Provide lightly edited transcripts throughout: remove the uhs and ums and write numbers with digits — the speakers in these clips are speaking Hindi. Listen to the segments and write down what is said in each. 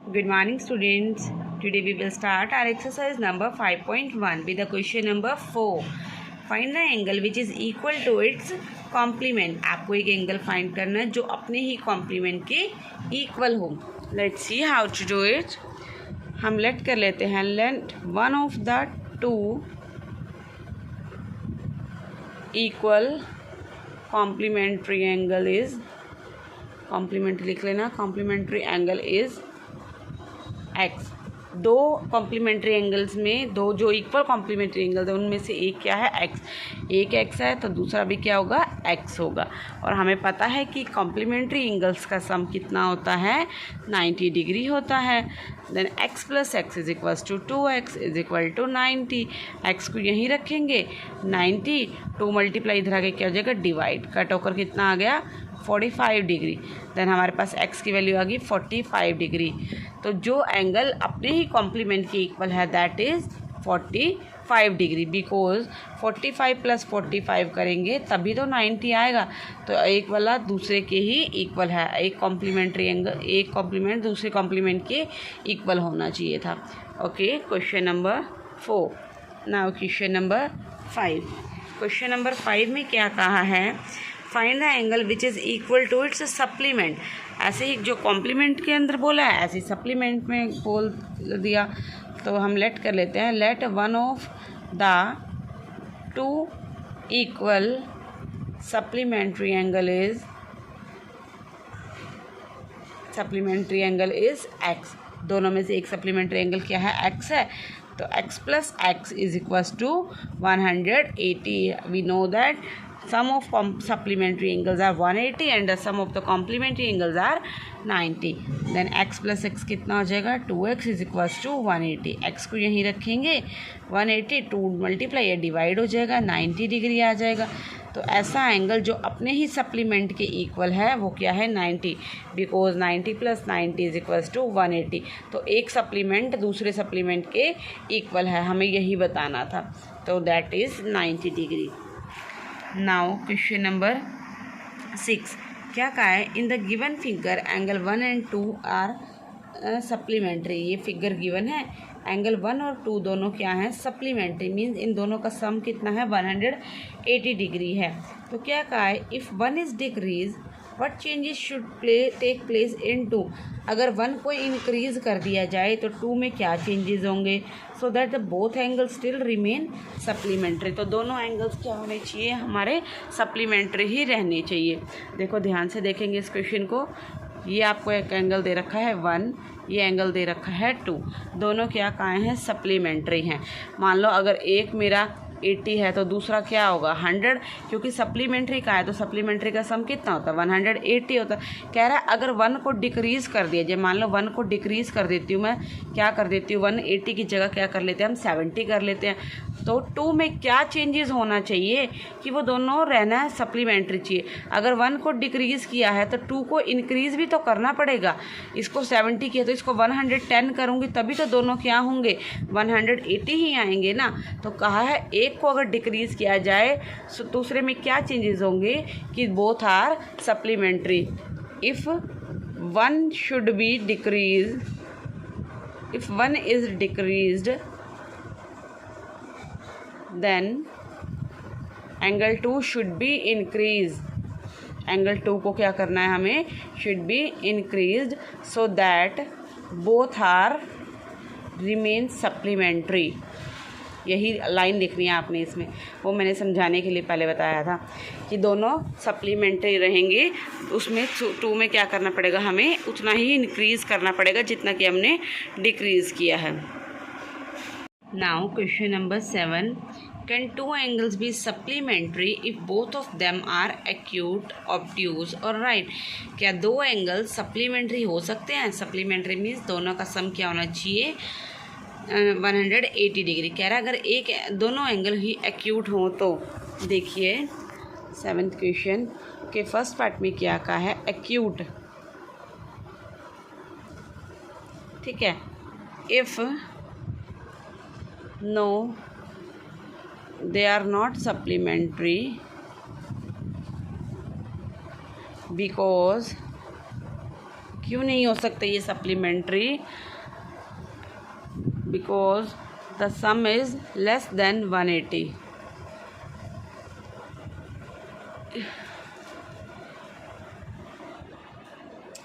Good morning, students. Today we will start our exercise number 5.1 with the question number 4. Find the angle which is equal to its complement. आपको एक एंगल फाइंड करना है जो अपने ही कॉम्प्लीमेंट के इक्वल हो. Let's see how to do it. हम लेट कर लेते हैं. Let one of the two equal complementary angle is, complementary लिख लेना, कॉम्प्लीमेंट्री एंगल इज एक्स. दो कॉम्प्लीमेंट्री एंगल्स में दो जो इक्वल कॉम्प्लीमेंट्री एंगल्स है उनमें से एक क्या है, एक्स. एक एक्स है तो दूसरा भी क्या होगा, एक्स होगा. और हमें पता है कि कॉम्प्लीमेंट्री एंगल्स का सम कितना होता है, 90 डिग्री होता है. Then x plus x is equal to 2x is equal to 90. X को यहीं रखेंगे 90, 2 मल्टीप्लाई इधर आगे क्या हो जाएगा, डिवाइड. कट होकर कितना आ गया, 45 डिग्री. देन हमारे पास x की वैल्यू आ गई 45 डिग्री. तो जो एंगल अपने ही कॉम्प्लीमेंट के इक्वल है that is 45 degree. Because 45 plus 45 करेंगे तभी तो 90 आएगा. तो एक वाला दूसरे के ही इक्वल है. एक कॉम्प्लीमेंट्री एंगल, एक कॉम्प्लीमेंट दूसरे कॉम्प्लीमेंट के इक्वल होना चाहिए था. Okay, question number 4. Now question number 5. Question number 5 में क्या कहा है, find the angle which is equal to its supplement. ऐसे ही जो कॉम्प्लीमेंट के अंदर बोला है ऐसे ही सप्लीमेंट में बोल दिया. तो हम लेट कर लेते हैं. Let one of the two equal supplementary angle is x. दोनों में से एक सप्लीमेंट्री एंगल क्या है, एक्स है. तो x plus x is equal to 180. We know that sum of supplementary angles are 180 and the sum of the complementary angles are 90. then x plus x कितना हो जाएगा, 2x is equals to 180. x को यहीं रखेंगे 180, 2 मल्टीप्लाई या डिवाइड हो जाएगा 90 डिग्री आ जाएगा. तो ऐसा एंगल जो अपने ही सप्लीमेंट के इक्वल है वो क्या है, 90. बिकॉज 90 प्लस 90 इज इक्वल्स टू 180. तो एक सप्लीमेंट दूसरे सप्लीमेंट के इक्वल है, हमें यही बताना था. तो that is 90 degree. Now question number 6. क्या कहा है, in the given figure angle 1 and 2 are supplementary. ये फिगर गिवन है, एंगल 1 और 2 दोनों क्या हैं, सप्लीमेंट्री. मीन्स इन दोनों का सम कितना है, 180 डिग्री है. तो क्या कहा है, if 1 is decrease what changes should take place in 2. अगर 1 को इंक्रीज़ कर दिया जाए तो 2 में क्या चेंजेस होंगे, so that the both angle still remain supplementary. तो दोनों एंगल्स क्या होने चाहिए, हमारे सप्लीमेंट्री ही रहने चाहिए. देखो ध्यान से देखेंगे इस क्वेश्चन को. ये आपको एक एंगल दे रखा है 1, ये एंगल दे रखा है 2. दोनों क्या कहे हैं, सप्लीमेंट्री हैं. मान लो अगर एक मेरा 80 है तो दूसरा क्या होगा, 100. क्योंकि सप्लीमेंट्री का है तो सप्लीमेंट्री का सम कितना होता है, 180 होता है. कह रहा है अगर 1 को डिक्रीज़ कर दिया जाए, मान लो 1 को डिक्रीज़ कर देती हूँ मैं, क्या कर देती हूँ, 180 की जगह क्या कर लेते हैं हम, 70 कर लेते हैं. तो 2 में क्या चेंजेस होना चाहिए कि वो दोनों रहना है सप्लीमेंट्री चाहिए. अगर 1 को डिक्रीज़ किया है तो 2 को इंक्रीज़ भी तो करना पड़ेगा. इसको 70 किया तो इसको 110 करूँगी तभी तो दोनों क्या होंगे, 180 ही आएंगे ना. तो कहा है एक को अगर डिक्रीज़ किया जाए तो दूसरे में क्या चेंजेस होंगे कि both are supplementary. If 1 should be decrease, if 1 is decreased then angle 2 should be increased. angle 2 को क्या करना है हमें, should be increased so that both are remain supplementary. यही लाइन लिखनी है आपने इसमें, वो मैंने समझाने के लिए पहले बताया था कि दोनों सप्लीमेंट्री रहेंगे. उसमें 2 में क्या करना पड़ेगा, हमें उतना ही इंक्रीज़ करना पड़ेगा जितना कि हमने डिक्रीज़ किया है. Now question number 7. Can 2 angles be supplementary if both of them are acute, obtuse और राइट. क्या 2 एंगल सप्लीमेंट्री हो सकते हैं. सप्लीमेंट्री मीन्स दोनों का सम क्या होना चाहिए, 180 डिग्री. कह रहा है अगर दोनों एंगल ही एक्यूट हों तो. देखिए 7th क्वेश्चन के फर्स्ट पार्ट में क्या कहा है, एक्यूट. ठीक है. If no they are not supplementary because क्यों नहीं हो सकते ये supplementary? Because the sum is less than 180।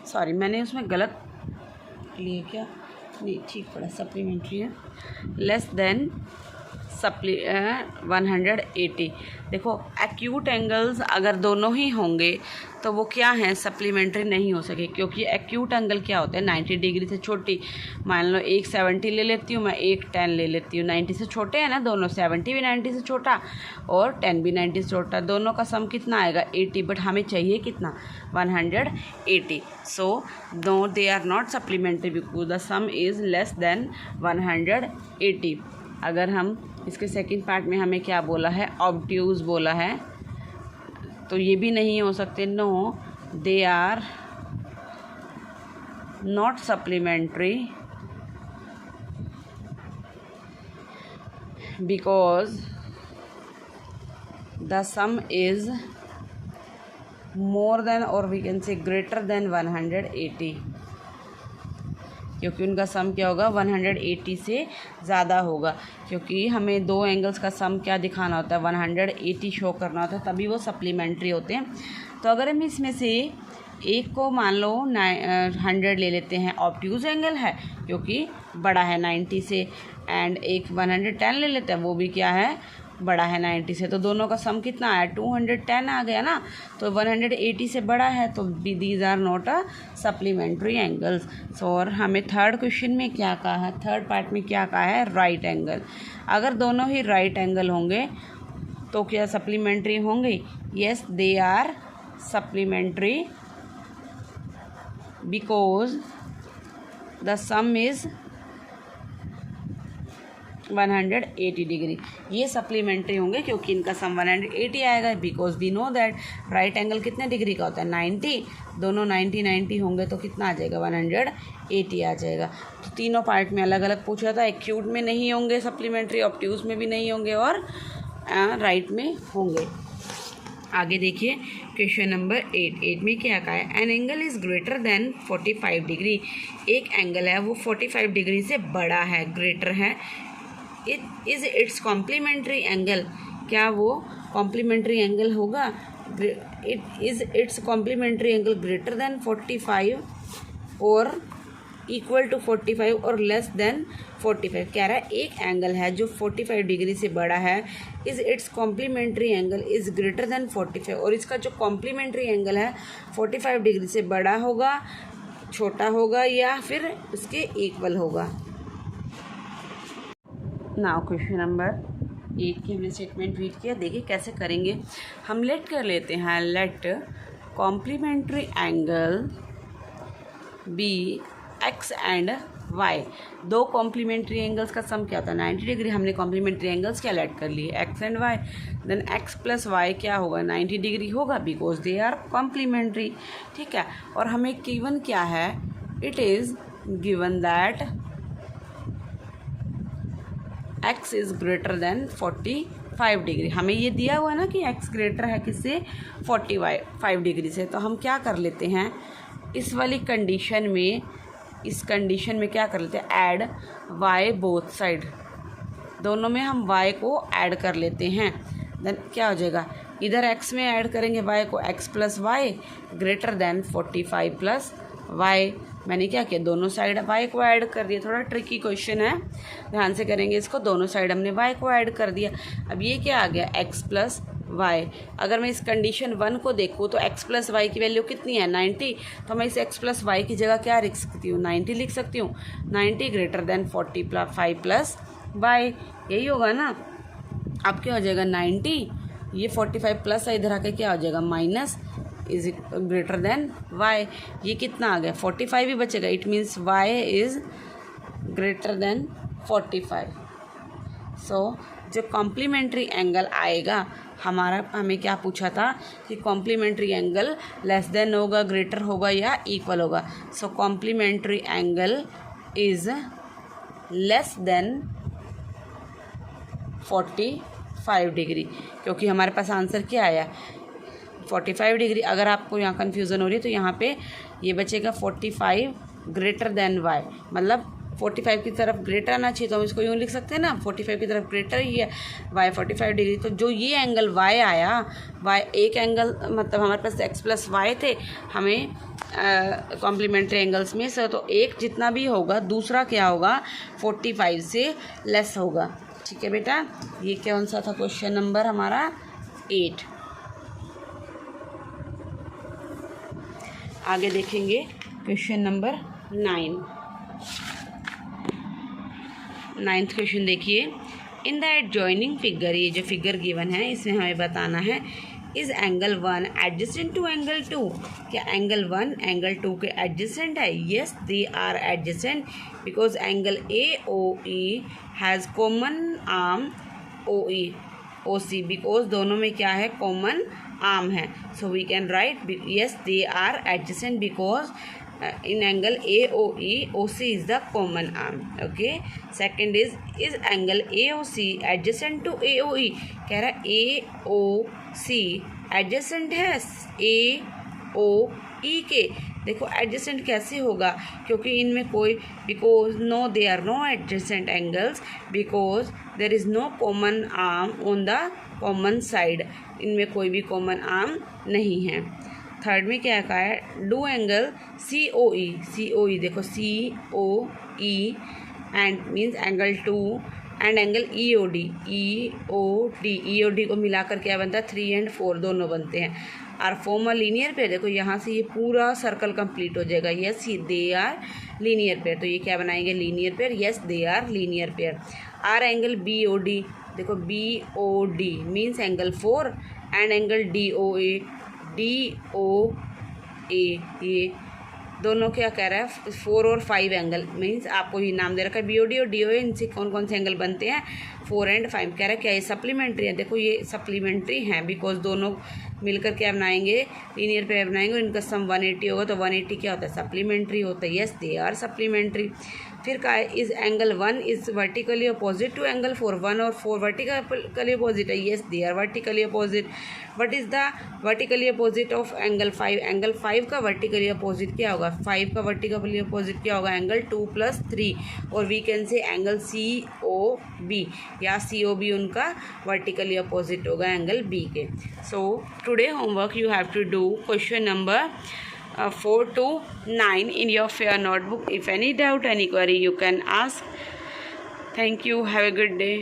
Sorry, मैंने उसमें गलत लिए क्या? नहीं, ठीक पड़ा, सप्लीमेंट्री है, लेस देन 180। देखो एक्यूट एंगल्स अगर दोनों ही होंगे तो वो क्या हैं, सप्लीमेंट्री नहीं हो सके, क्योंकि एक्यूट एंगल क्या होता है, 90 डिग्री से छोटी। मान लो एक 70 ले लेती हूँ मैं, एक 10 ले लेती हूँ, 90 से छोटे हैं ना दोनों, 70 भी 90 से छोटा और 10 भी 90 से छोटा, दोनों का सम कितना आएगा 80, बट हमें चाहिए कितना 180। So no they are not supplementary because the sum is less than 180। अगर हम इसके सेकंड पार्ट में हमें क्या बोला है, ऑब्ट्यूज बोला है, तो ये भी नहीं हो सकते। No they are not supplementary because the sum is more than और we can say greater than 180, क्योंकि उनका सम क्या होगा 180 से ज़्यादा होगा, क्योंकि हमें दो एंगल्स का सम क्या दिखाना होता है 180 शो करना होता है, तभी वो सप्लीमेंट्री होते हैं। तो अगर हम इसमें से एक को मान लो 100 ले लेते हैं, ऑब्ट्यूज एंगल है क्योंकि बड़ा है 90 से, एंड एक 110 ले लेते हैं, वो भी क्या है, बड़ा है 90 से, तो दोनों का सम कितना आया 210 आ गया ना, तो 180 से बड़ा है, तो these are not a supplementary angles. So और हमें थर्ड क्वेश्चन में क्या कहा है, थर्ड पार्ट में क्या कहा है, राइट एंगल। अगर दोनों ही राइट एंगल होंगे तो क्या सप्लीमेंट्री होंगे? Yes, they are supplementary because the sum is 180 degree. ये सप्लीमेंट्री होंगे क्योंकि इनका सम 180 आएगा, because we know that right angle कितने डिग्री का होता है 90, दोनों 90 होंगे तो कितना आ जाएगा 180 आ जाएगा। तो तीनों पार्ट में अलग अलग पूछा था, एक्यूट में नहीं होंगे सप्लीमेंट्री, ऑब्ट्यूज में भी नहीं होंगे और राइट में होंगे। आगे देखिए क्वेश्चन नंबर 8 में क्या कहा है, an angle is greater than 45 degree. एक एंगल है वो 45 डिग्री से बड़ा है, ग्रेटर है, it is its complementary angle. क्या वो कॉम्प्लीमेंट्री एंगल होगा? It is its complementary angle greater than 45 और इक्वल टू 45 और लेस देन 45। कह रहा है एक एंगल है जो 45 डिग्री से बड़ा है, is its complementary angle is greater than 45, और इसका जो कॉम्प्लीमेंट्री एंगल है 45 डिग्री से बड़ा होगा, छोटा होगा या फिर उसके इक्वल होगा। नाउ क्वेश्चन नंबर 8 की हमने स्टेटमेंट रीड किया, देखिए कैसे करेंगे। हम लेट कर लेते हैं, let complementary angle be x and y. दो कॉम्प्लीमेंट्री एंगल्स का सम क्या होता है 90 डिग्री। हमने कॉम्प्लीमेंट्री एंगल्स क्या लेट कर लिए, x and y. Then x plus y क्या होगा 90 डिग्री होगा, बिकॉज दे आर कॉम्प्लीमेंट्री। ठीक है, और हमें गिवन क्या है, it is given that x is greater than 45 degree. हमें ये दिया हुआ है ना कि x ग्रेटर है किससे 45 डिग्री से। तो हम क्या कर लेते हैं इस वाली कंडीशन में, इस कंडीशन में क्या कर लेते हैं, ऐड y बोथ साइड, दोनों में हम y को ऐड कर लेते हैं। देन क्या हो जाएगा, इधर x में ऐड करेंगे y को, x plus y greater than 45 प्लस y। मैंने क्या किया, दोनों साइड y को ऐड कर दिया। थोड़ा ट्रिकी क्वेश्चन है, ध्यान से करेंगे इसको। दोनों साइड हमने y को ऐड कर दिया। अब ये क्या आ गया, x प्लस वाई। अगर मैं इस कंडीशन 1 को देखूँ तो x प्लस वाई की वैल्यू कितनी है 90, तो मैं इस x प्लस वाई की जगह क्या लिख सकती हूँ 90 लिख सकती हूँ। 90 ग्रेटर देन 45 प्लस वाई, यही होगा ना। अब क्या हो जाएगा 90, ये 45 प्लस है, इधर आके क्या हो जाएगा minus, is greater than y. ये कितना आ गया 45 ही बचेगा, it means y is greater than 45। So जो कॉम्प्लीमेंट्री एंगल आएगा हमारा, हमें क्या पूछा था कि कॉम्प्लीमेंट्री एंगल लेस देन होगा, ग्रेटर होगा या इक्वल होगा। So complementary angle is less than 45 degree, क्योंकि हमारे पास आंसर क्या आया 45 डिग्री। अगर आपको यहाँ कन्फ्यूज़न हो रही है तो यहाँ पे ये बचेगा 45 ग्रेटर देन वाई, मतलब 45 की तरफ ग्रेटर आना चाहिए, तो हम इसको यूँ लिख सकते हैं ना, 45 की तरफ ग्रेटर ही है, वाई 45 डिग्री। तो जो ये एंगल वाई आया, वाई एक एंगल मतलब हमारे पास एक्स प्लस वाई थे हमें कॉम्प्लीमेंट्री एंगल्स में से, तो एक जितना भी होगा दूसरा क्या होगा 45 से लेस होगा। ठीक है बेटा, ये कौन सा था क्वेश्चन नंबर हमारा 8। आगे देखेंगे क्वेश्चन नंबर 9। 9th क्वेश्चन देखिए, इन द एडजॉइनिंग फिगर, ये जो फिगर गिवन है इसमें हमें बताना है is angle 1 adjacent to angle 2। क्या एंगल 1 एंगल 2 के एडजेसेंट है? Yes they are adjacent because angle AOE has common arm OC, because दोनों में क्या है, कॉमन आर्म है। So we can write yes they are adjacent because in angle AOE, OC is the common arm. Okay, second is angle AOC adjacent to AOE? कह रहा है AOC adjacent है AOE के। देखो एडजेसेंट कैसे होगा, क्योंकि इनमें कोई because no they are no adjacent angles because there is no common arm on the common side, इनमें कोई भी कॉमन आर्म नहीं है। थर्ड में क्या कहा है, डू एंगल COE देखो COE and means angle 2 and angle EOD को मिलाकर क्या बनता है 3 और 4 दोनों बनते हैं। Are form a linear pair, देखो यहाँ से ये पूरा सर्कल कंप्लीट हो जाएगा। Yes they are linear pair, तो ये क्या बनाएंगे linear pair. Yes they are linear pair. Are angle BOD, देखो BOD means angle 4 and angle DOA ये दोनों क्या कह रहा है 4 और 5 एंगल, मीन्स आपको ये नाम दे रखा है BOD और DOA, इनसे कौन कौन से एंगल बनते हैं 4 और 5। कह रहा है क्या ये सप्लीमेंट्री है? देखो ये सप्लीमेंट्री हैं बिकॉज दोनों मिलकर क्या बनाएंगे लीनियर पेयर बनाएंगे, और इनका सम 180 होगा, तो 180 क्या होता है सप्लीमेंट्री होता है। Yes they are supplementary. फिर कहा है is angle 1 is vertically opposite to angle 4, 1 और 4 वर्टिकली अपोजिट है। Yes they are vertically opposite. What is the vertically opposite of angle 5? Angle 5 का वर्टिकली अपोजिट क्या होगा? 5 का वर्टिकली अपोजिट क्या होगा? एंगल 2 + 3, और we can say angle COB या COB उनका वर्टिकली अपोजिट होगा एंगल B के। So today homework you have to do question number 4 to 9 in your fair notebook. If any doubt, any query, you can ask. Thank you. Have a good day.